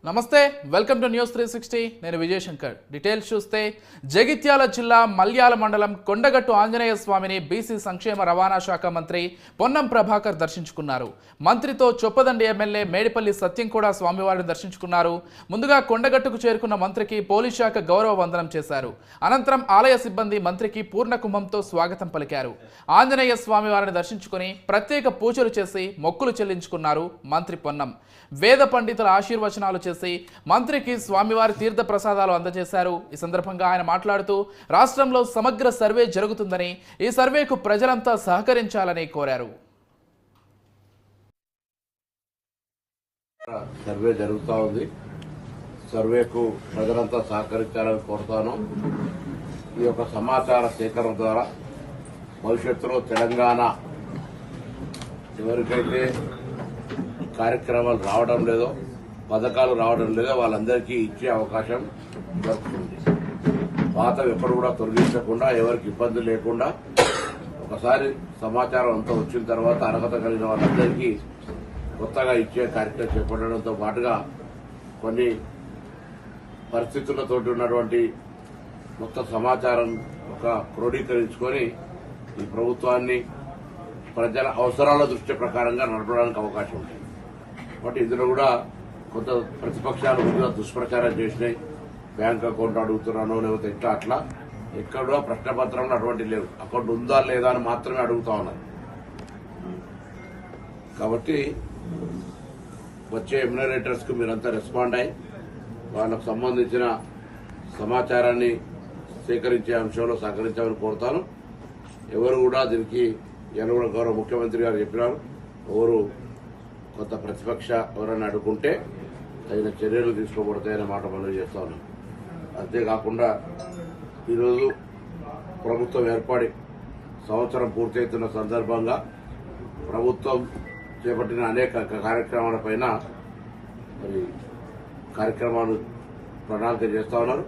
నమస్తే welcome to news 360 నేను Vijay Shankar details చూస్తే జగిత్యాల జిల్లా మల్యాల మండలం కొండగట్టు ఆంజనేయ స్వామిని బీసీ సంక్షేమ రవాణా శాఖ మంత్రి పొన్నం ప్రభాకర్ దర్శించుకున్నారు. మంత్రితో చొప్పదండి ఎమ్మెల్యే మేడిపల్లి సత్యం కూడా స్వామివారిని దర్శించుకున్నారు. ముందుగా కొండగట్టుకు చేరుకున్న మంత్రికి పోలీస్ శాఖ గౌరవ వందనం చేశారు. అనంతరం ఆలయ సిబ్బంది మంత్రికి పూర్ణ కుంభంతో స్వాగతం పలికారు. ఆంజనేయ స్వామివారిని దర్శించుకుని ప్రత్యేక పూజలు చేసి మొక్కులు చెల్లించుకున్నారు మంత్రి పొన్నం. వేద పండితుల ఆశీర్వచనాలు చేసి మంత్రికి స్వామివారి తీర్థ ప్రసాదాలు అందజేశారు. ఈ సందర్భంగా ఆయన మాట్లాడుతూ రాష్ట్రంలో సమగ్ర సర్వే జరుగుతుందని, ఈ సర్వేకు ప్రజలంతా సహకరించాలని కోరారు. సర్వే జరుగుతూ ఉంది. సర్వేకు ప్రజలంతా సహకరించాలని కోరుతాను. ఈ యొక్క సమాచార సేకరణ ద్వారా భవిష్యత్తులో తెలంగాణ ఎవరికైతే కార్యక్రమాలు రావడం లేదో, పథకాలు రావడం లేదో వాళ్ళందరికీ ఇచ్చే అవకాశం దొరుకుతుంది. పాతవి ఎప్పుడు కూడా తొలగించకుండా, ఎవరికి ఇబ్బంది లేకుండా ఒకసారి సమాచారం అంతా వచ్చిన తర్వాత అర్హత కలిగిన వాళ్ళందరికీ కొత్తగా ఇచ్చే కార్యక్రమం చేపట్టడంతో పాటుగా కొన్ని పరిస్థితులతో ఉన్నటువంటి మొత్తం సమాచారం ఒక క్రోడీకరించుకొని ఈ ప్రభుత్వాన్ని ప్రజల అవసరాల దృష్టి ప్రకారంగా నడపడానికి అవకాశం ఉంటుంది. కాబట్టి ఇందులో కూడా కొంత ప్రతిపక్షాలు ముందుగా దుష్ప్రచారం చేసినాయి. బ్యాంక్ అకౌంట్ అడుగుతున్నాను లేకపోతే ఇట్లా అట్లా ఎక్కడ కూడా ప్రశ్నపత్రంలో అటువంటి లేవు. అకౌంట్ ఉందా లేదా అని మాత్రమే అడుగుతా ఉన్నారు. కాబట్టి వచ్చే ఎమ్యునరేటర్స్ కు మీరంతా రెస్పాండ్ అయ్యి వాళ్ళకు సంబంధించిన సమాచారాన్ని సేకరించే అంశంలో సహకరించాలని కోరుతాను. ఎవరు కూడా దీనికి కూడా గౌరవ ముఖ్యమంత్రి గారు చెప్పినారు, ఎవరు కొత్త ప్రతిపక్ష ఎవరైనా అడుగుంటే తగిన చర్యలు తీసుకోబడతాయనే మాట మనం చేస్తా ఉన్నాం. అంతేకాకుండా ఈరోజు ప్రభుత్వం ఏర్పడి సంవత్సరం పూర్తవుతున్న సందర్భంగా ప్రభుత్వం చేపట్టిన అనేక కార్యక్రమాలపైన మరి కార్యక్రమాలు ప్రణాళిక చేస్తా ఉన్నారు.